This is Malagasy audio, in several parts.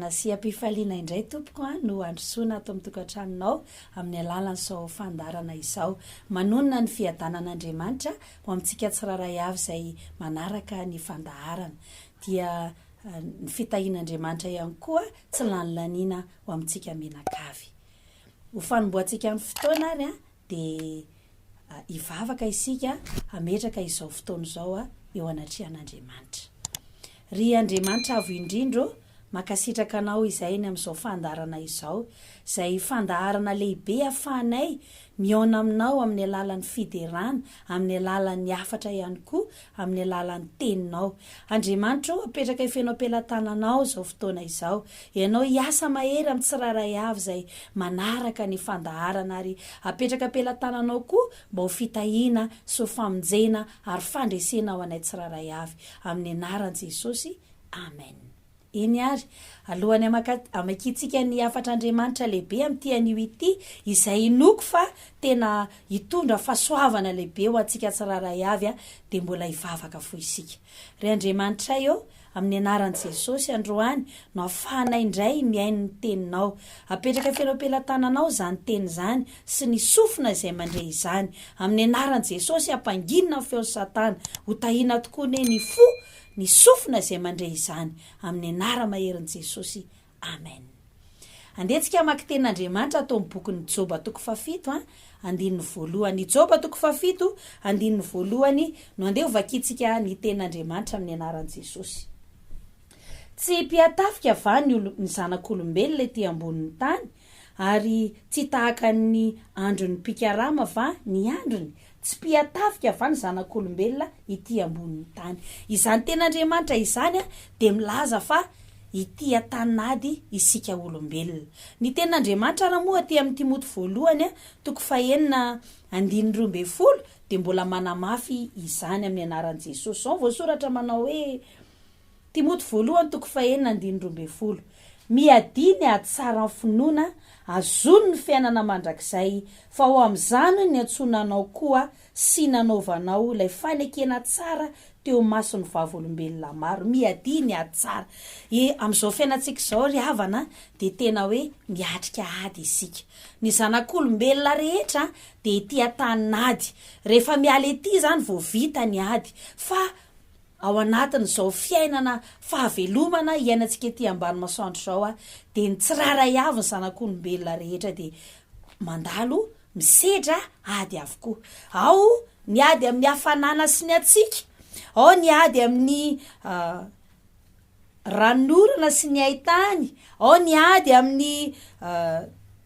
Fanasiam-pifaliana indray tompoko no androsoana ato amin'ny tokantranonao amin'ny alalan'ny sao fandarana izao. Manonona ny fiadanan'Andriamanitra ho amintsika tsiraray avy izay manaraka ny fandaharana. Dia ny fitahian'Andriamanitra ihany koa tsy lany laniana ho amintsika menakavy. Ho fanomboantsika amin'ny fotoana ary dia hivavaka isika hametraka izao fotoana izao eo anatrehan'Andriamanitra. Ry Andriamanitra avo indrindro makasitraka anao izay ny amin'izao fandaharana izao, izay fandaharana lehibe ahafahanay miaona aminao amin'ny alalan'ny fiderana, amin'ny alalan'ny hafatra ihany koa, amin'ny alalan'ny teninao. Andriamanitra apetraka ifenao am-pelatananao izao fotoana izao. Ianao hiasa mahery amin'ny tsiraray avy izay manaraka ny fandaharana ary apetraka am-pelatananao koa mba ho fitahiana sy ho famonjena ary fandresena ao anay tsiraray avy. Amin'ny anaran'i Jesosy. Amen. Eny ary, alohan'ny amakiantsika ny hafatr'Andriamanitra lehibe amin'ity anio ity, izay inoko fa tena hitondra fahasoavana lehibe ho antsika tsiraray avy, dia mbola hivavaka fo isika. Ry Andriamanitra eo, amin'ny anaran'i Jesosy androany, no ahafahanay indray miaino ny teninao. Apetraka ifenao am-pelatananao izany teny izany sy ny sofina izay mandray izany. Amin'ny anaran'i Jesosy ampanginina ny feon'ny Satana, ho tahiana tokoa ny fo, ny sofina izay mandray izany. Amin'ny anara maherin'i Jesosy. Amen. Andehantsika mamaky tenin'Andriamanitra atao amin'ny bokin'ny Joba 7, andininy voalohany. Joba 7, andininy voalohany no andeha hovakiantsika ny tenin'Andriamanitra amin'ny anaran'i Jesosy. Tsy mpiatafika va ny zanak'olombelona ety ambonin'ny tany, ary tsy tahaka ny andron'ny mpikarama va ny androny. Tsy mpiatafika va ny zanak'olombelona ity ambonin'ny tany. Izany ten'Andriamanitra izany dia milaza fa ity antanady isika olombelona. Ny ten'Andriamanitra raha moa aty amin'ny Timoty voalohany 4:12 dia mbola manamafy izany amin'ny anaran'i Jesosy. Zao voasoratra manao hoe Timoty voalohany 4:12. Miadiny atsara ny finoana, azony ny fiainana mandrakizay, fa ho amin'izany ny antsonanao koa sy nanaovanao ilay fanekena tsara teo mason'ny vavolombelona maro. Miadiny atsara. Amin'izao fiainantsika izao ry havana dia tena hoe miatrika ady isika. Ny zanak'olombelona rehetra dia ity antanady. Rehefa miala ety izany vao vita ny ady. Fa ao anatin'izao fiainana fahavelomana iainantsika ety ambany masoandro izao dia ny tsiraray avy ny zanak'olombelona rehetra dia mandalo misedra ady avokoa. Ao ny ady amin'ny hafanana sy ny atsika, ao ny ady amin'ny ranorana sy ny haitany, ao ny ady amin'ny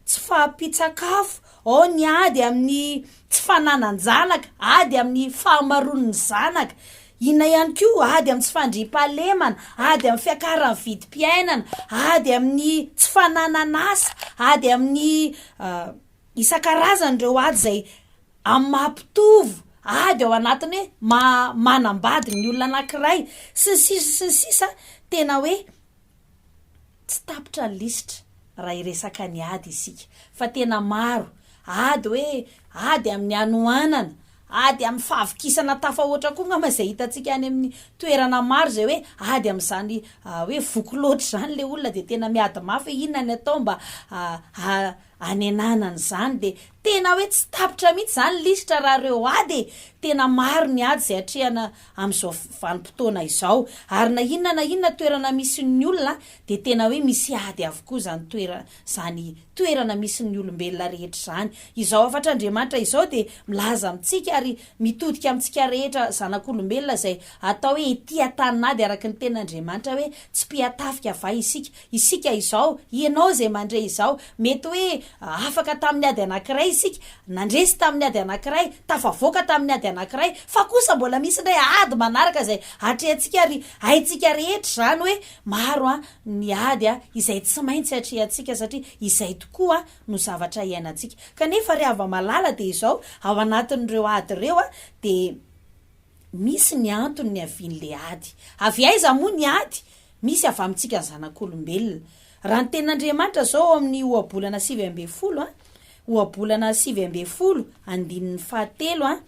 tsy fahampitsakafo, ao ny ady amin'ny tsy fananan-janaka, ady amin'ny fahamaron'ny zanaka. Inona ihany koa ady amin'ny tsy fandriam-pahalemana, ady amin'ny fiakaran'ny vidim-piainana, ady amin'ny tsy fananan'asa, ady amin'ny isan-karazany ireo ady izay amin'ny mampitovy, ady ao anatiny hoe manambady ny olona anankiray sy ny sisa tena hoe tsy tapitra ny lisitra raha iresaka ny ady isika, fa tena maro. Ady hoe ady amin'ny anoanana, ady amin'ny fahavokisana tafahoatra koa ngamba izay hitantsika any amin'ny toerana maro izay hoe ady amin'izany hoe voky loatra izany le olona dia tena miady mafy inona ny atao mba hanenanana izany. Dia tena hoe tsy tapitra mihitsy izany lisitra raha ireo ady. Tena maro ny ady izay hatrehana amin'izao vanim-potoana izao. Ary na inona toerana misy ny olona dia tena hoe misy ady avokoa izany toerana misy ny olombelona rehetra izany. Izao hafatr'Andriamanitra izao dia milaza amintsika ary mitodika amintsika rehetra zanak'olombelona izay atao hoe ety antanady araka ny ten'Andriamanitra hoe tsy mpiatafika va isika. Isika izao, ianao izay mandray izao, mety hoe afaka tamin'ny ady anankiray isika, nandresy tamin'ny ady anankiray, tafavoaka tamin'ny ady anankiray, fa kosa mbola misy indray ady manaraka izay hatrehantsika ary haintsika rehetra izany hoe maro ny ady izay tsy maintsy hatrehantsika satria izay tokoa no zavatra iainantsika. Kanefa ry hava-malala dia izao ao anatin'ireo ady ireo dia misy ny antony ny havian'le ady. Avy aiza moa ny ady? Misy avy amintsika ny zanak'olombelona. Raha ny ten'Andriamanitra zao amin'ny ohabolana 7:10, ohabolana 7:10 andininy 7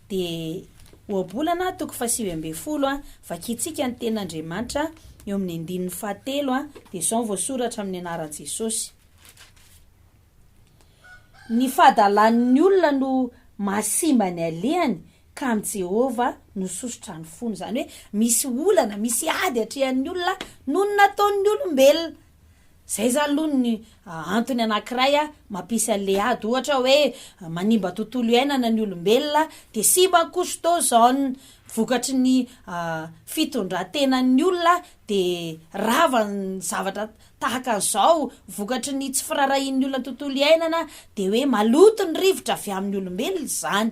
dia ohabolana 7:10 vakiantsika ny ten'Andriamanitra eo amin'ny andininy fahatelo de zao voasoratra amin'ny anaran' Jesosy. Ny fahadalan'ny olona no mahasimba ny alehany ka am' Jehova no sosotra ny fony, zany hoe misy olana misy ady atrehan'ny olona noho ny nataon'ny olombelona. Zay zany aloha ny antony anankiray mampisy an'le ady, ohatra hoe manimba tontolo iainana ny olombelona de simba kosto zao vokatry ny fitondran-tenan'ny olona de rava ny zavatra tahaka an'izao, vokatry ny tsy firarahin'ny olona tontolo iainana de hoe maloto ny rivotra avy amin'ny olombelona zany.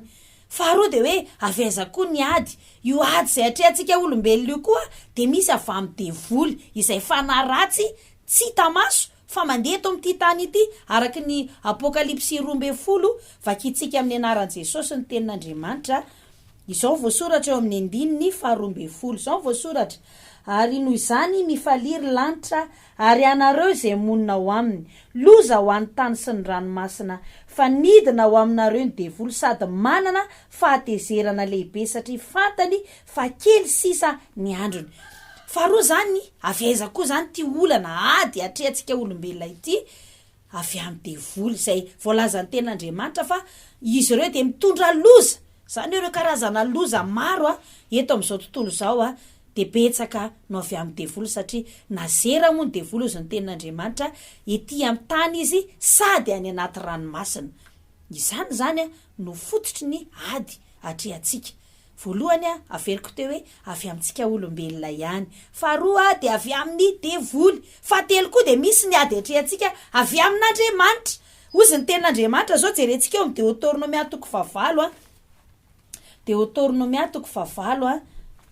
Faharoa de hoe aveza koa ny ady, io ady zay atrehantsika olombelona io koa de misy avy amin'ny devoly izay fanahy ratsy tsy hita maso fa mandeha eto amin'ity tany ity araky ny apokalipsy 12 vakitsika amin'ny anaran'i Jesosy ny tenin'Andriamanitra. Izao voasoratra eo amin'ny andininy 12 izao voasoratra: ary noho izany mifaliry lanitra ary anareo zay monina ao aminy, loza ho an'ny tany sy ny ranomasina, fa nidina ho aminareo ny devoly sady manana fahatezerana lehibe satria fantany fa kely sisa ny androny. Faharoa zany aveza koa zany ty olana ady atrehantsika olombelona ity avy amin'ny devoly zay voalazan'ny tenin'Andriamanitra fa izy ireo de mitondra loza, zany ireo karazana loza maro eto am'izao tontolo zao de betsaka no avy amin'ny devoly satria nazera moa ny devoly ozy ny tenin'Andriamanitra ety amin'ny tany izy sady any anaty ranomasina. Izany zany no fototry ny ady atrehantsika. Voalohany averiko teo hoe avy amintsika olombelona ihany, faharoa de avy amin'ny devoly, fahatelo koa de misy ny ady atrehantsika avy amin'Andriamanitra. Ozy ny tenin'Andriamanitra zao jerentsika eo amin'ny Deutéronomia 9:9 Deutéronomia 9:9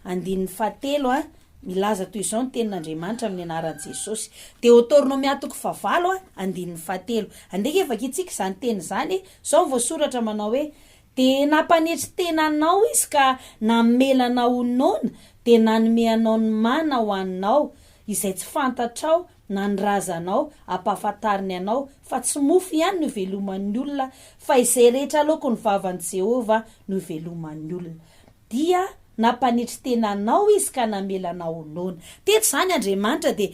andininy fahatelo milaza toy izao ny tenin'Andriamanitra amin'ny anaran'i Jesosy. Deutéronomia 9:9 andininy fahatelo. Andeke vakitsika zany teny zany, zao voasoratra manao hoe: de nampanetry tenanao izy ka namelanao nona de nanome anao ny mana ho aninao izay tsy fantatrao na ny razanao ampahafantariny anao, fa tsy mofo ihany no iveloman'ny olona fa izay rehetra aloko ny vavan'i Jehova no iveloman'ny olona. Dia nampanetry tenanao izy ka namelanao nona. Teto zany Andriamanitra de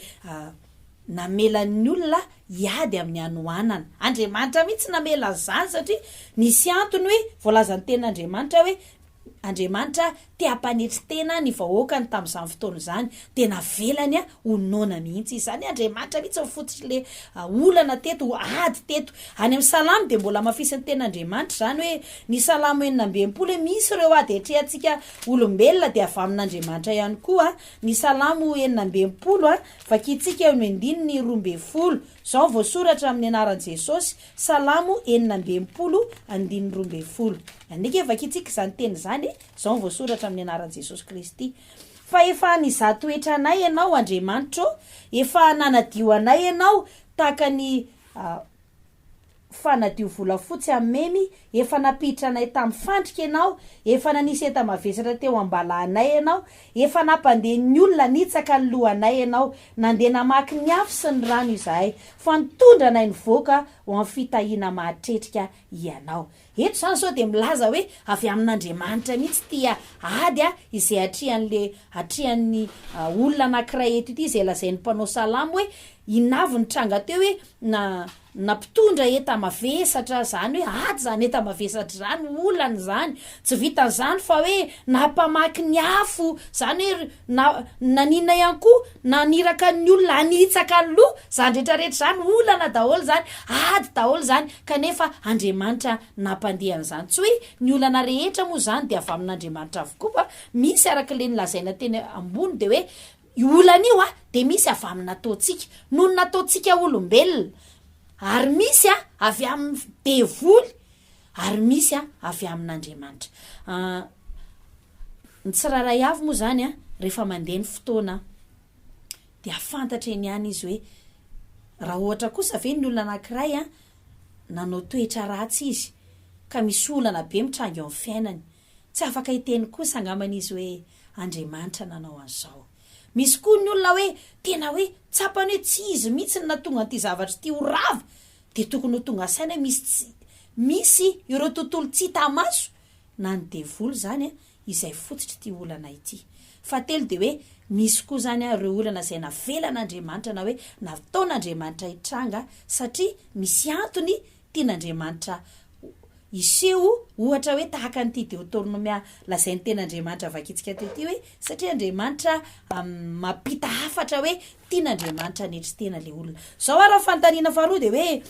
namelan'ny olona iady amin'ny anohanana. Andriamanitra mihitsy namela zany satria nisy antony hoe voalazan'ny tenin'Andriamanitra hoe Andriamanitra te hampanetry tena ny vahoakany tamin'izany fotoana zany de navelany ho nona mihitsy. Izany Andriamanitra mihitsy mifototra le olana teto, ady teto. Any amin'ny Salamo de mbola mafisin'ny tenin'Andriamanitra zany hoe ny Salamo 19 misy ireo ady atrehantsika olombelona de avy amin'Andriamanitra ihany koa. Ny Salamo 19 vakitsika eo amin'ny andininy 12 zao voasoratra amin'ny anaran'i Jesosy. Salamo 19 andininy 12. Andike vakitsika zany teny zany, zao voasoratra amin'ny anaran'i Jesosy Kristy: fa efa nizatoetra anay ianao Andriamanitra, efa nanadio anay ianao tahaka ny fanadio volafotsy amemy, efa napiditra anay tamin'ny fandrika ianao, efa nanisy enta-mavesatra teo ambalanay ianao, efa nampandeha ny olona nitsaka ny lohanay ianao, nandeha namaky ny afo sy ny rano izahay, fa nitondra anay ny voaka ho amin'ny fitahiana mahatretrika ianao. Eto zany sao de milaza hoe avy amin'Andriamanitra mihitsy tia ady izay atrehan'ny olona anankiray eto ity, izay lazain'ny mpanao Salamo hoe inavy ny tranga teo hoe nampitondra enta-mavesatra, zany hoe ady zany enta-mavesatra zany olana zany, tsy vitan'izany fa hoe nampamaky ny afo, zany hoe nanina ihany koa naniraka ny olona anitsaka ny loha, zany rehetrarehetra zany olana daholo zany, ady daholo zany, kanefa Andriamanitra nampandeha an'izany. Tsy hoe ny olana rehetra moa zany de avy amin'Andriamanitra avokoa, misy arak'le nilazaina teny ambony de hoe olana io de misy avy amin'ny nataontsika noho ny nataontsika olombelona, ary misy avy amin'ny devoly, ary misy avy amin'Andriamanitra. Ny tsiraray avy moa zany rehefa mandeha ny fotoana de afantatra eny ihany izy hoe raha ohatra kosa ve ny olona anankiray nanao toetra ratsy izy ka misy olana be mitrango eo amin'ny fiainany, tsy afaka hiteny kosa angambany izy hoe Andriamanitra nanao an'izao. Misy koa ny olona hoe tena hoe tsapany hoe tsy izy mihitsy ny nahatonga an'ity zavatra ty ho rava, de tokony ho tonga saina misy ireo tontolo tsy hita maso na ny devoly zany izay fototra ty olana ity. fahatelo de hoe misy koa zany a reo olana zay navelan'andriamanitra na hoe nataon'andriamanitra hitranga satria misy antony tian'andriamanitra iseho ohatra hoe tahaka nyity Deutéronomia lazainy ten'andriamanitra vakitsika tety hoe satria andriamanitra mampita hafatra hoe tian'andriamanitra netritena le olona zao ara fantaniana faharoa de hoe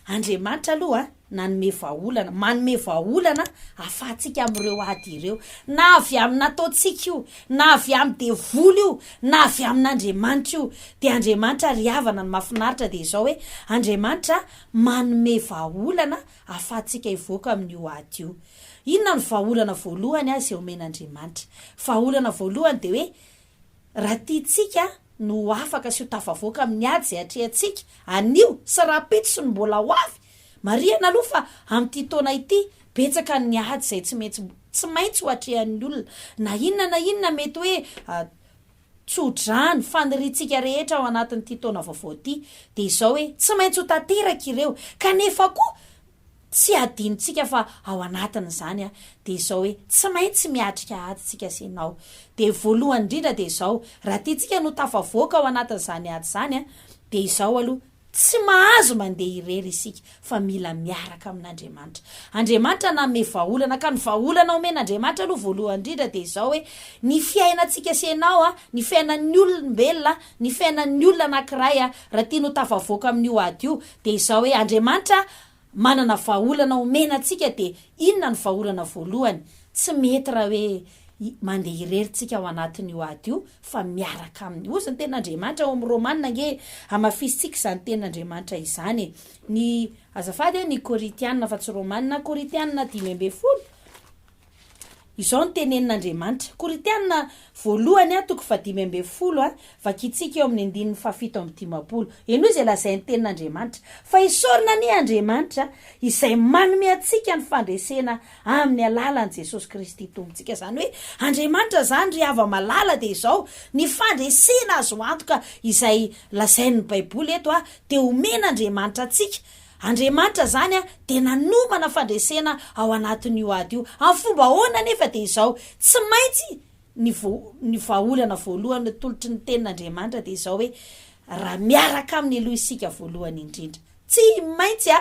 andriamanitra aloha nanome vahaolana manome vahaolana afahantsika am'ireo ady ireo na avy amin'nataontsika io na avy amin'ny devoly io na avy amin'andriamanitra io de andriamanitra riavana ny mahafinaritra de zao hoe andriamanitra manome vahaolana afahantsika ivoaka amin'io ady io inona ny vahaolana voalohany azy omen'andriamanitra vahaolana voalohany de hoe raha tiatsika no afaka sy ho tafavoaka amin'ny ady zay atrehantsika anio sy rapety sy ny mbola ho avy mariana aloha fa amin'ity taona ity betsaka ny ady zay tsy maintsy ho atrehan'ny olona na inona mety hoe tsodrano faniritsika rehetra ao anatin'ity taona vaovao ity de izao hoe tsy maintsy ho tanteraka ireo kanefa koa tsy adinontsika fa ao anatin' zany a de izao hoe tsy maintsy miatrika adytsika senao de voalohany indrindra de izao raha tiatsika no tafavoaka ao anatin'izany ady zany a de izao aloha tsy mahazo mandeha irery isika fa mila miaraka amin'andriamanitra andriamanitra nanome vahaolana ka ny vahaolana omen'andriamanitra aloha voalohany indrindra de izao hoe ny fiainantsika senao a ny fiainan'ny olombelona ny fiainan'ny olona anankiray a raha tia no tafavoaka amin'io ady io de izao hoe andriamanitra manana vahaolana omenantsika de inona ny vahaolana voalohany tsy mety raha hoe mandeha ireryntsika ao anatin'io ady io fa miaraka aminy ozy ny ten'andriamanitra ao amin'ny romanina nge amafisitsika izany ten'andriamanitra izany ny azafady ny koritianina fa tsy romanina koritianina 5:10 izao ny tenenin'andriamanitra koritianina voalohany a toko fa 5:10 a vakitsika eo amin'ny 7:17 eno izy lazainy tenin'andriamanitra fa isorina ny andriamanitra izay manome atsika ny fandresena amin'ny alalan'i Jesosy Kristy tompontsika zany hoe andriamanitra zany ry ava malala de izao ny fandresena azo antoka izay lazain'ny baiboly eto a de omen'andriamanitra atsika andriamanitra zany a de nanomana fandresena ao anatin'io ady io amin'ny fomba ahoana nefa de izao tsy maintsy ny vahaolana voalohany tolotry ny tenin'andriamanitra de izao hoe raha miaraka amin'ny aloha isika voalohany indrindra tsy maintsy a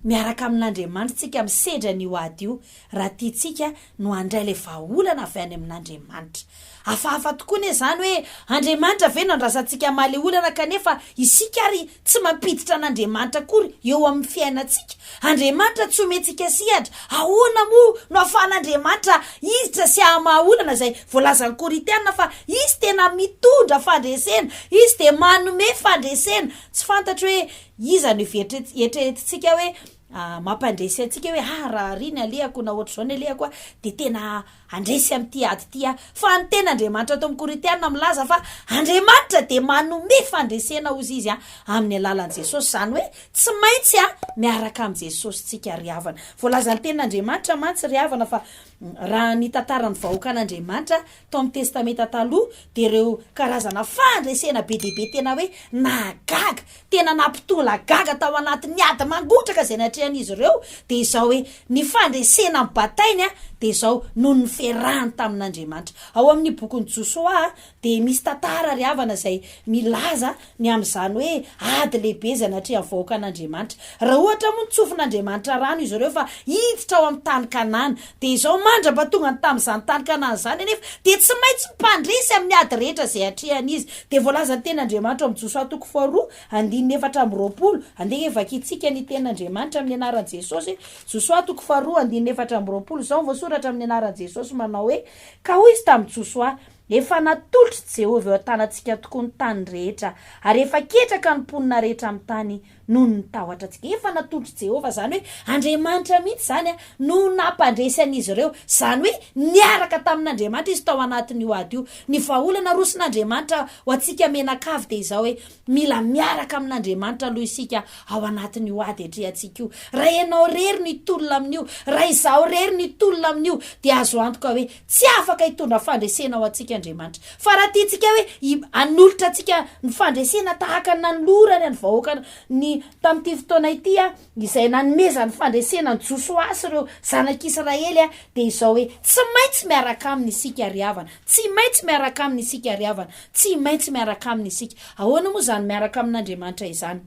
miaraka amin'andriamanitra tsika misedra n'io ady io raha tiatsika no andray le vahaolana avy any amin'andriamanitra afahafa tokoa ne zany hoe andriamanitra ve nandrasantsika maly olana kanefa isika ary tsy mampiditra an'andriamanitra kory eo amin'ny fiainantsika andriamanitra tsy omentsika sihatra ahoana moa no ahafahan'andriamanitra iditra sy ahamahaolana zay voalazan'ny koritianina fa izy tena mitondra fandresena izy de manome fandresena tsy fantatro hoe iza no eritreretintsika hoe mampandresy antsika hoe raha riny alehako na ohatra zao ny alehako a de tena andresy amin'ity ady ty a fa ny ten'andriamanitra ato amin'ny koritianina milaza fa andriamanitra de manome fandresena ozy izy a amin'ny alalan'i Jesosy zany hoe tsy maintsy a miaraka amin'i Jesosy tsika riavana voalazan'ny ten'andriamanitra mantsy riavana fa raha ny tantarany vahoakan'andriamanitra tao amin'ny testamenta taloha de reo karazana fandresena be deaibe tena hoe nagaga tena nampitola gaga tao anatin'ny ady mangotraka zay natrehan'izy ireo de izao hoe ny fandresena amin'ny batainy a de izao no ny ferahany tamin'andriamanitra ao amin'ny bokyny Josoa de misy tantara riavana zay milaza ny amin'izany hoe ady lehibe zay natrehan'ny vahoakan'andriamanitra raha ohatra moa nitsofin'andriamanitra rano izy ireo fa hiditra ao amin'ny tany Kanana de izao mandra-batongany tamin'izany tany Kanana zany anefa de tsy maintsy mpandresy amin'ny ady rehetra zay atrehan'izy de voalaza ny ten'andriamanitra amin'ny Josoa 4:20 andeha vakitsika ny ten'andriamanitra amin'ny anaran'i Jesosy Josoa 4:20 zao voasoratra amin'ny anaran'i Jesosy manao hoe ka hoy izy tamin'i Josoa efa natolotry Jehovah eo an-tanantsika tokoa ny tany rehetra ary efa ketraka ny mponina rehetra amin'ny tany noho ny tahotra antsika efa natolotry Jehovah zany hoe andriamanitra mihitsy zany a no nampandresy an'izy ireo zany hoe niaraka tamin'andriamanitra izy tao anatin'io ady io ny vahaolana rosin'andriamanitra ho antsika menakavy de izao hoe mila miaraka amin'andriamanitra aloha isika ao anatin'io ady atrehantsika io raha ianao rery ny tolona amin'io raha izaho rery ny tolona amin'io de azo antoka hoe tsy afaka hitondra fandresena ao antsika andriamanitra fa raha tiatsika hoe anolotra antsika ny fandresena tahaka nanolorany any vahoaka ny tamin'ity fotoana ity a izay nanomezany fandresena ny Josoasy ireo zanak'Israely a de izao hoe tsy maintsy miaraka aminy isika riavana, tsy maintsy miaraka aminy isika riavana, tsy maintsy miaraka aminy isika. Ahoana moa zany miaraka amin'Andriamanitra izany?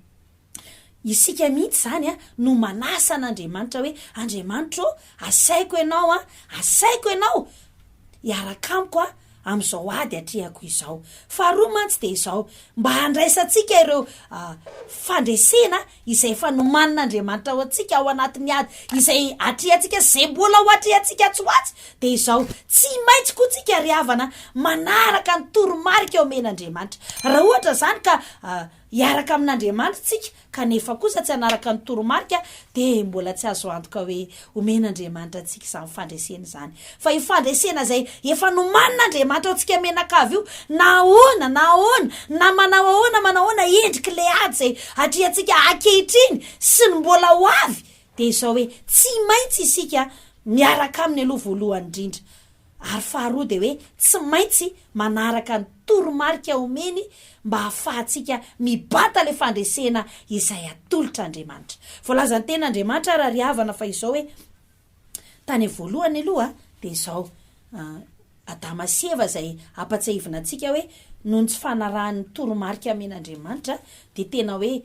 Isika mihitsy zany a no manasa an'Andriamanitra hoe Andriamanitra ô, asaiko ianao a, asaiko ianao hiaraka amiko a am'izao ady atrehako izao. Faharoa mantsy de izao, mba handraisantsika ireo fandresena izay efa nomanin'Andriamanitra ho antsika ao anatin'ny ady izay atrehantsika zay mbola ho atrehantsika tsoatsy de izao, tsy maintsy koa tsika riavana manaraka ny toromarika omen'Andriamanitra. Raha ohatra zany ka hiaraka amin'Andriamanitra tsika kanefa kosa tsy hanaraka ny toromarika de mbola tsy azo antoka hoe omen'Andriamanitra antsika izany fandresena zany. Fa io fandresena zay efa nomanin'Andriamanitra antsika menakavy io, na manao ahoana endriky le ady zay atrehantsika ankehitriny sy ny mbola ho avy de izao hoe tsy maintsy isika miaraka aminy aloha voalohany indrindra. Ary faharoa de hoe tsy maintsy manaraka ny toromarika omeny mba hahafahantsika mibata le fandresena izay atolotr'Andriamanitra. Voalazany ten'Andriamanitra raha riavana fa izao hoe tany voalohany aloha de izao Adama sy Eva zay ampatsahivina antsika hoe noho tsy fanarahan'ny toromarika amen'Andriamanitra de tena hoe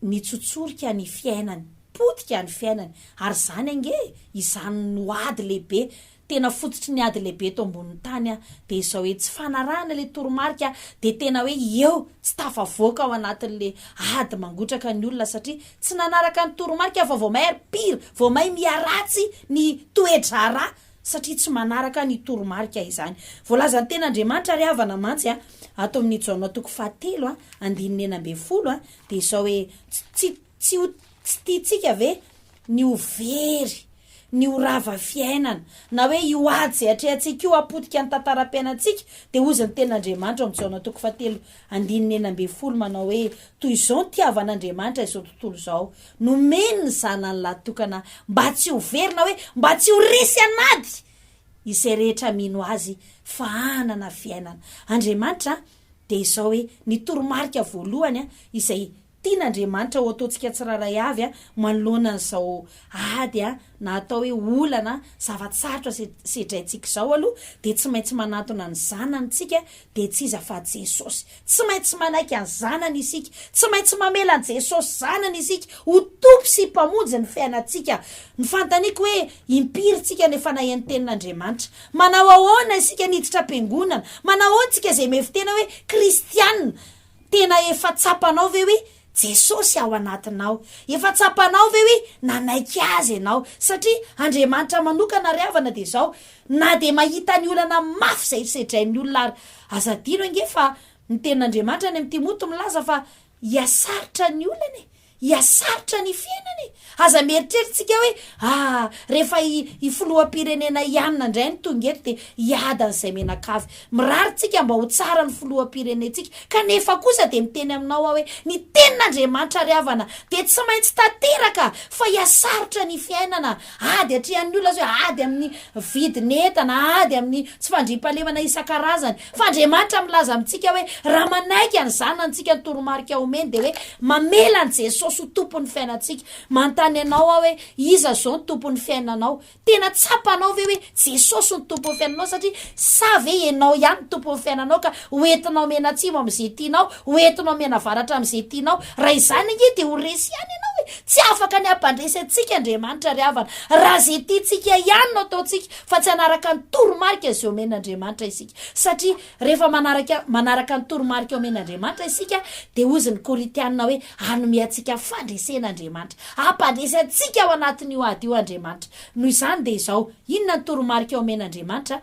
nitsotsorika ny fiainany, potika ny fiainany, ary zany ange izany no ady lehibe, tena fototry ny ady lehibe eto ambonin'ny tany a de izao hoe tsy fanarahana le toromarika de tena hoe eo tsy tafavoaka ao anatin'le ady mangotraka ny olona satria tsy nanaraka ny toromarika fa vao mahery pira, vao mahay miaratsy ny toedrara satria tsy manaraka ny toromarika izany. Voalazany ten'Andriamanitra riavana mantsy a ato amin'ny Jaona 7:11 de izao hoe tsy tiantsika ve ny overy, ny orava fiainana, na hoe io ady zay atrehantsika io apotika ny tantaram-piainantsika de ozany ten'Andriamanitra amin'ny Jaona 7:11 manao hoe toy izao ny tiavan'Andriamanitra izao tontolo izao, nomeny ny zanany lahatokana mba tsy overina hoe mba tsy ho resy anady izay rehetra mino azy fa hanana fiainana. Andriamanitra de izao hoe ny toromarika voalohany a izay tian'Andriamanitra ho ataontsika tsiraray avy a manoloana n'izao ady a na atao hoe olana zavatsarotra sedraintsika izao aloha de tsy maintsy manatona ny zanantsika de tsy iza fa Jesosy. Tsy maintsy manaiky ny zanany isika, tsy maintsy mamela ny Jesosy zanany isika ho tompo sy mpamonjy ny fiainantsika. Ny fantaniako hoe impiritsika nefa nahen'ny tenin'Andriamanitra. Manao ahoana isika niditra am-piangonana, manao ahoana tsika zay mefitena hoe kristianina, tena efa tsapanao ve hoe Jesosy ao anatinao, efa tsapanao ve hoe nanaiky azy ianao, satria Andriamanitra manokana riavana de izao na de mahita ny olana mafy zay sedrain'ny olona ary azadino ange fa ny tenin'Andriamanitra ny amin'ny Timoty milaza fa hiasarotra ny olana, hiasarotra ny fiainany. Aza mieritreritsika hoe rehefa filoham-pirenena ianona indray ny tonga eto de hiada an'izay menakavy, miraritsika mba ho tsara ny filoham-pirenentsika kanefa kosa de miteny aminao hoe ny tenin'Andriamanitra riavana de tsy maintsy tanteraka fa hiasarotra ny fiainana, ady atrehan'ny olona zao ady amin'ny vidin'entana, ady amin'ny tsy fandriam-pahalemana isan-karazany. Fa Andriamanitra milaza amintsika hoe raha manaiky ny zanantsika ny toromarika omeny de hoe mamela ny Jesosy ho tompon'ny fiainantsika. Manontany anao aho hoe iza zao ny tompon'ny fiainanao, tena tsapanao ve hoe Jesosy ny tompon'ny fiainanao satria sa ve ianao ihany ny tompon'ny fiainanao ka hoentinao mena atsimo amin'izay tianao, hoentinao mena avaratra amin'izay tianao? Raha izany ange de ho resy ihany ianao hoe tsy afaka ny ampandresy antsika Andriamanitra riavana raha zay tiantsika ihany no ataontsika fa tsy hanaraka ny toromarika izay omen'Andriamanitra isika. Satria rehefa manaraka ny toromarika omen'Andriamanitra isika de ozy ny Korintianina hoe hanome antsika fandresen'Andriamanitra, ampandresy antsika ao anatin'io ady io Andriamanitra. Noho izany de izao, inona ny toromarika omen'Andriamanitra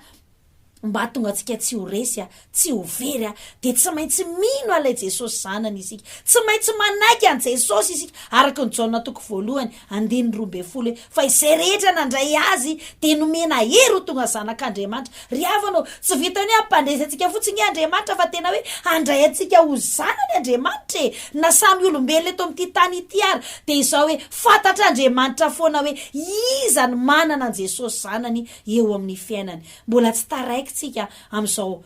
mba tonga antsika tsy ho resy tsy ho very de tsy maintsy mino alay Jesosy zanany isika, tsy maintsy manaiky an Jesosy isika araka ny Jaona 1:12 fa izay rehetra nandray azy de nomena hery ho tonga zanak'Andriamanitra. Riavanao tsy vitany hoe ampandresy antsika fotsiny Andriamanitra fa tena hoe andray antsika ho zanany Andriamanitra na samy olombelona eto amin'ity tany ity ary de izao hoe fantatr'Andriamanitra foana hoe iza ny manana an Jesosy zanany eo amin'ny fiainany. Mbola tsy taraiky tsika am'izao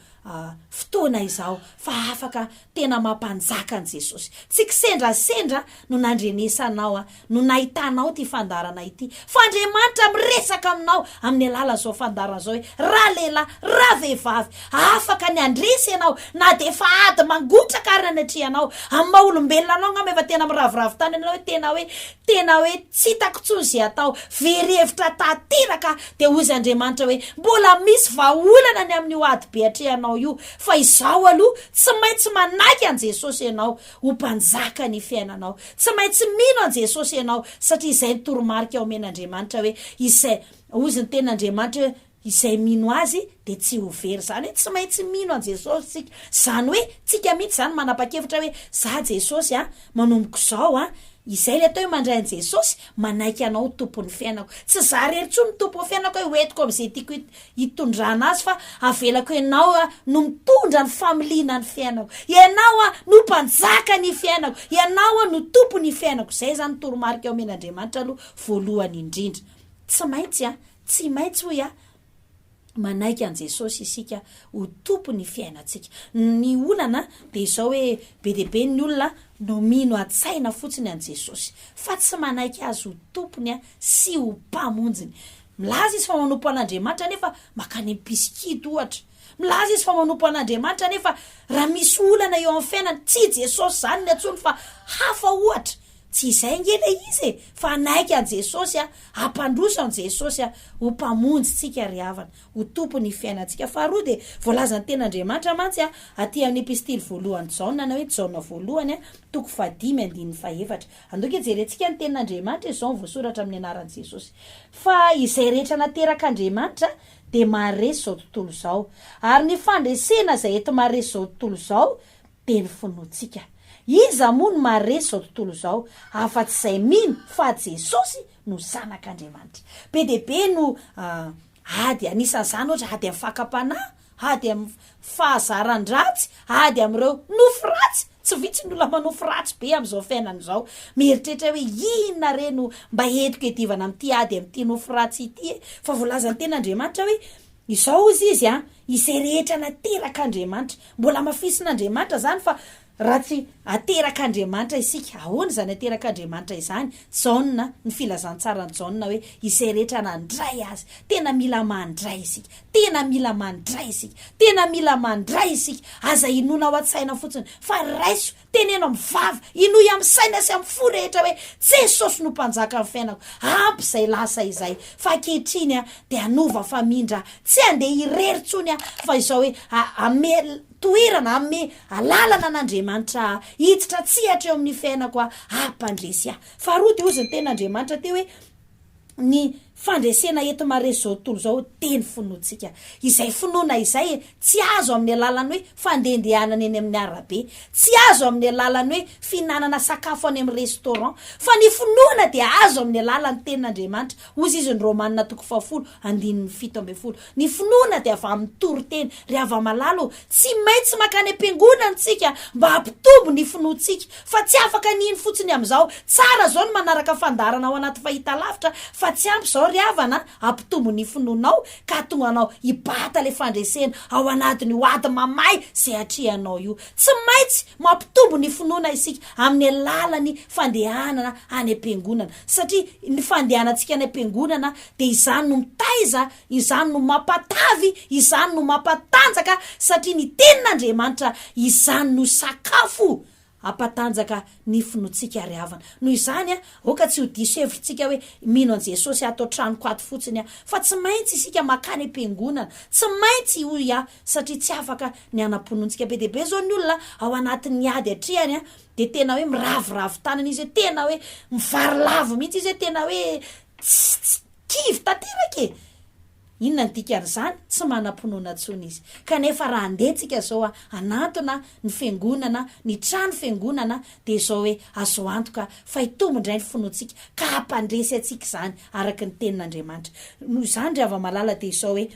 fotoana izao fa afaka tena mampanjaka an' Jesosy. Tsy kisendrasendra no nandrenesanao no nahitanao ty fandarana ity fa Andriamanitra miresaka aminao amin'ny alalan'izao fandarana zao hoe raha lehilahy raha vehivavy afaka ny andresy ianao na de fa ady mangotraka ary anatrianao amin'ny maha olombelona anao ngamba efa tena miravoravo tany anao hoe tena hoe tsy hitako tsony zay atao verihevitra tanteraka de ozy Andriamanitra hoe mbola misy vahaolana ny amin'ny ady be atrehanao io fa izao aloha tsy maintsy manaiky an' Jesosy ianao ho mpanjaka ny fiainanao, tsy maintsy mino an' Jesosy ianao satria izay ny toromarika ao men'Andriamanitra hoe izay ozy ny ten'Andriamanitra hoe izay mino azy de tsy ho very, zany hoe tsy maintsy mino an' Jesosy tsika. Zany hoe tsika mihitsy zany manapa-kevitra hoe za Jesosy manomboka izao izay le atao hoe mandray an' Jesosy manaiky anao tompon'ny fiainako, tsy za rery tsony tompon'ny fiainako hoe hoentiko am'izay tiako hitondrana azy fa avelako ianao no mitondra ny familiana ny fiainako, ianao no mpanjaka ny fiainako, ianao no tompon'ny fiainako. Zay zany toromarika ao men'Andriamanitra aloha voalohany indrindra. Tsy maintsy hoy manaiky an' Jesosy isika ho tompony fiainantsika. Ny olana de izao hoe be de be ny olona no mino an-tsaina fotsiny an' Jesosy fa tsy manaiky azy ho tompony sy ho mpamonjiny. Milaza izy fa manompo an'Andriamanitra nefa makany ampisikito ohatra, milaza izy fa manompo an'Andriamanitra nefa raha misy olana eo amin'ny fiainany tsy Jesosy zany ny antsony fa hafa ohatra, tsy izay ngele izy fa anaiky an' Jesosy ampandroso an' Jesosy ho mpamonjy tsika ry havana, ho tompony fiainantsika. Faharoa de voalaza ny ten'Andriamanitra mantsy aty amin'ny epistily voalohany Jaona na hoe Jaona voalohany 5:1. Andoky jerentsika ny ten'Andriamanitra izao voasoratra amin'ny anaran'i Jesosy fa izay rehetra nateraka Andriamanitra de maharesy zao tontolo zao ary ny fandresena zay eto maharesy zao tontolo zao de ny finoantsika. Iza moa no maharesy zao tontolo zao afa-tsy izay mino fa Jesosy no zanak'Andriamanitra. Be de be no ady anisan'izany ohatra ady amin'ny fakapanahy, ady amin'ny fahazaran-dratsy, ady amin'ireo nofo ratsy. Tsy vitsy ny olona manofo ratsy be amin'izao fiainana izao, mieritreritra hoe inona re no mba entiko edivana amin'ity ady amin'ity nofo ratsy ity fa voalaza ny ten'Andriamanitra hoe izao izy izay rehetra naterak'Andriamanitra. Mbola mafisin'Andriamanitra zany fa raha tsy aterak'Andriamanitra isika, ahoana zany aterak'Andriamanitra izany? Jaona ny filazantsarany Jaona hoe izay rehetra nandray azy, tena mila mandray isika, tena mila mandray isika, tena mila mandray isika. Aza inona ao an-tsaina fotsiny fa raiso teneno amin'ny vava, inoy amin'ny saina sy amin'ny fo rehetra hoe Jesosy no mpanjaka amin'ny fiainako, ampy izay lasa izay fa ankehitriny de anova famindra, tsy andeha irery tsony fa izao hoe ame toerana ame alalana an'Andriamanitra hiditra tsy hatreo amin'ny fiainako ampandresy Faharoa de ozy ny ten'Andriamanitra te hoe ny fandresena eto maharesy zao tontolo zao teny finoantsika. Izay finoana izay tsy azo amin'ny alalany hoe fandehandehanana eny amin'ny arabe, tsy azo amin'ny alalany hoe finanana sakafo any amin'ny restaurant, fa ny finoana de azo amin'ny alalany ten'Andriamanitra. Ozy izy ny Romanina 10:7. Ny finoana de avy amin'ny toroteny ry ava malalo, tsy maintsy makany am-piangonana tsika mba hampitombo ny finoantsika fa tsy afaka niny fotsiny amin'izao. Tsara zao ny manaraka fandarana ao anaty fahitalavitra fa tsy ampy zao ry havana ampitombo ny finoanao ka tonga anao hibata le fandresena ao anatiny ho ady mamay zay atrehanao io. Tsy maintsy mampitombo ny finoana isika amin'ny alalany fandehanana any am-piangonana satria ny fandehanantsika any am-piangonana de izany no mitaiza, izany no mampatavy, izany no mampatanjaka satria ny tenin'Andriamanitra izany no sakafo ampatanjaka ny finoantsika ry havana. Noho izany oka tsy ho diso hevitritsika hoe mino an' Jesosy atao tranoko ato fotsiny fa tsy maintsy isika makany am-piangonana, tsy maintsy hoy satria tsy afaka ny anam-ponontsika. Be debe zao ny olona ao anatin'ny ady atrehany de tena hoe miravoravo tanana izy, tena hoe mivarilavo mihitsy izy, tena hoe kivy tanteraka inona ny dikan'izany? Tsy manam-ponoana ntsony izy. Kanefa raha andehantsika zao anatona ny fiangonana, ny trano fiangonana de zao hoe azo antoka fa hitombondray ny finoantsika ka hampandresy atsika zany araka ny tenin'Andriamanitra. Noho izany ry ava-malala de izao hoe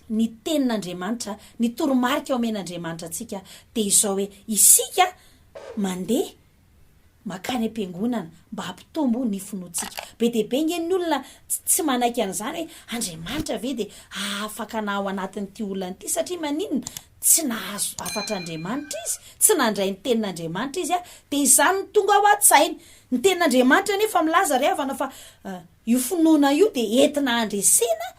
ny tenin'Andriamanitra, ny toromarika ao men'Andriamanitra atsika de izao hoe isika mandeha makany am-piangonana mba hampitombo ny finoantsika be deaibe nge ny olona tsy manaiky an'izany hoe Andriamanitra ve de afaka na ao anatin'ity olona ity satria maninona tsy nahazo afatra Andriamanitra izy tsy nandray ny tenin'Andriamanitra izy de izany ny tonga ao an-tsainy ny tenin'Andriamanitra nefa milaza ry havana fa io finoana io de entina andresena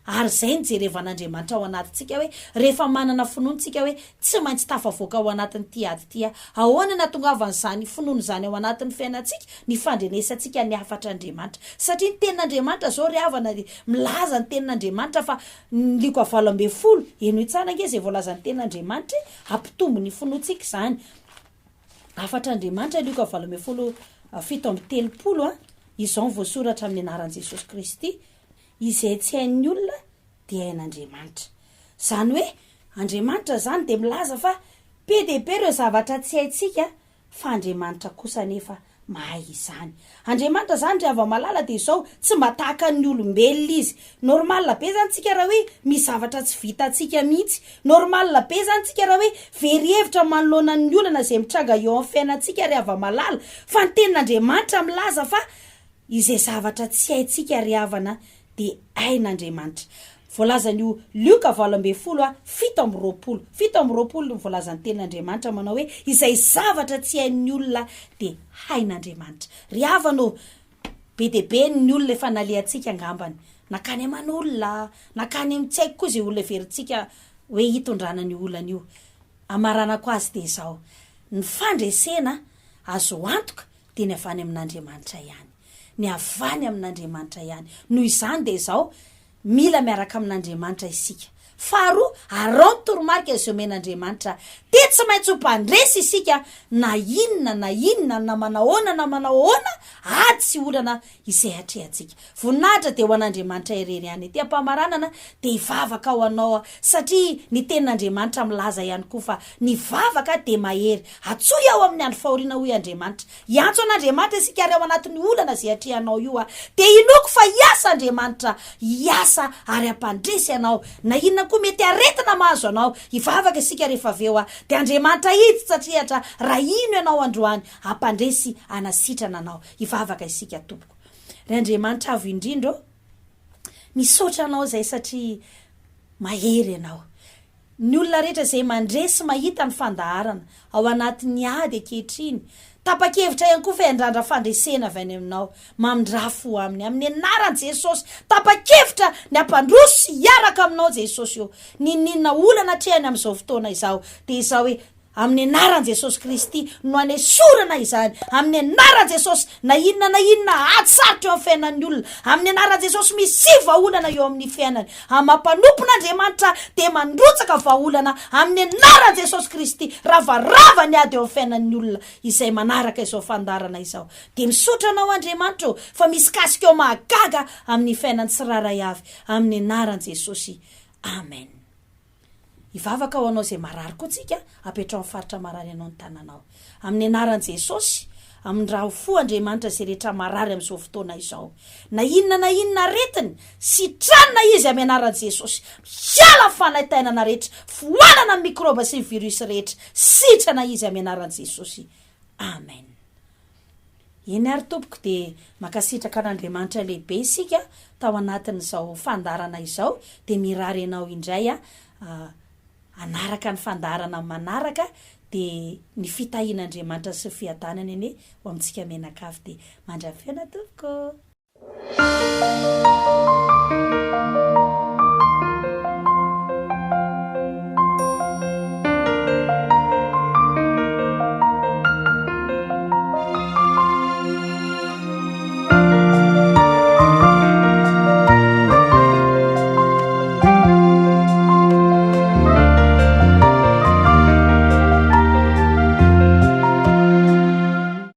ary zay ny jerevan'Andriamanitra ao anatintsika hoe rehefa manana finoantsika hoe tsy maintsy tafavoaka ao anatin'ity ady ity ahoana na tongavan'izany finoana zany ao anatin'ny fiainantsika ny fandrenesantsika ny afatr'Andriamanitra satria ny tenin'Andriamanitra zao ry havana de milaza ny tenin'Andriamanitra fa liko 20 eno itsana nge zay voalaza ny tenin'Andriamanitra hampitombo ny finoantsika zany afatr'Andriamanitra liko 27 izao voasoratra amin'ny anaran'i Jesosy Kristy izay tsy hain'ny olona de hain'Andriamanitra zany hoe Andriamanitra zany de milaza fa be deaibe reo zavatra tsy haintsika fa Andriamanitra kosa nefa mahay izany Andriamanitra zany ry hava-malala de izao tsy mba tahaka ny olombelona izy normal be zany tsika raha hoe misy zavatra tsy vitantsika mihitsy normal be zany tsika raha hoe very hevitra manoloana ny olana zay mitranga eo amin'ny fiainantsika ry hava-malala fa ny tenin'Andriamanitra milaza fa izay zavatra tsy haintsika ry havana de hain'Andriamanitra voalazan'io Luka 7:20 ny voalazan'ny tenin'Andriamanitra manao hoe izay zavatra tsy hain'ny olona de hain'Andriamanitra ry havana be deaibe ny olona efa nalehantsika angambany nakany aman'olona nakany tsy haiko koa zay olona verintsika hoe hitondrana ny olana io amaranako azy de zao ny fandresena azo antoka de ny avany amin'Andriamanitra ihany ny avany amin'Andriamanitra ihany noho izany de zao mila miaraka amin'Andriamanitra isika faharoa arao ny toromarika izay omen'Andriamanitra de tsy maintsy ho mpandresy isika na inona na manahoana ady sy olana izay hatrehantsika voninahitra de ho an'Andriamanitra irery ihany ty ampamaranana de hivavaka ao anao satria ny tenin'Andriamanitra milaza ihany koa fa ny vavaka de mahery atsoy ao amin'ny andro fahoriana hoy Andriamanitra iantso an'Andriamanitra isika ary ao anatin'ny olana zay hatrehanao io de inoko fa hiasa Andriamanitra hiasa ary ampandresy anao na inona koa mety aretina mahazo anao hivavaka isika rehefa aveo de Andriamanitra hitsy satriatra raha ino ianao androany ampandresy anasitrana anao hivavaka isika tompoko ry Andriamanitra avo indrindro misaotra anao zay satria mahery ianao ny olona rehetra zay mandresy mahita ny fandaharana ao anatin'ny ady ankehitriny tapa-kevitra ihany koa fa andrandra fandresena avy any aminao mamindrafo aminy amin'ny anaran'i Jesosy tapa-kevitra ny ampandroso hiaraka aminao Jesosy io ninona olana trehany amin'izao fotoana izao de izao hoe amin'ny anaran'i Jesosy Kristy no anesorana izany amin'ny anaran'i Jesosy na inona atsarotra eo amin'ny fiainan'ny olona amin'ny anaran'i Jesosy misy vahaolana eo amin'ny fiainany mampanompon'Andriamanitra de mandrotsaka vahaolana amin'ny anaran'i Jesosy Kristy ravarava ny ady eo amin'ny fiainan'ny olona izay manaraka izao fandarana izao de misaotra anao Andriamanitra fa misy kasika eo mahagaga amin'ny fiainan'ny tsiraray avy amin'ny anaran'i Jesosy amen hivavaka ho anao zay marary koa tsika apetrao amin'ny faritra marary anao ny tananao amin'ny anaran'i Jesosy amin'ny raha fo Andriamanitra zay rehetra marary amin'izao fotoana izao na inona aretiny sitranina izy amin'ny anaran'i Jesosy hiala fanaitainana rehetra foanana mikroba sy virus rehetra sitrana izy amin'ny anaran'i Jesosy amen eny ary tompoko de makasitraka an'Andriamanitra lehibe isika tao anatin'izao fandarana izao de mirary ianao indray anaraka ny fandarana manaraka de ny fitahian'Andriamanitra sy fiadanany eny ho amintsika menaka avy de mandrafiana tompoko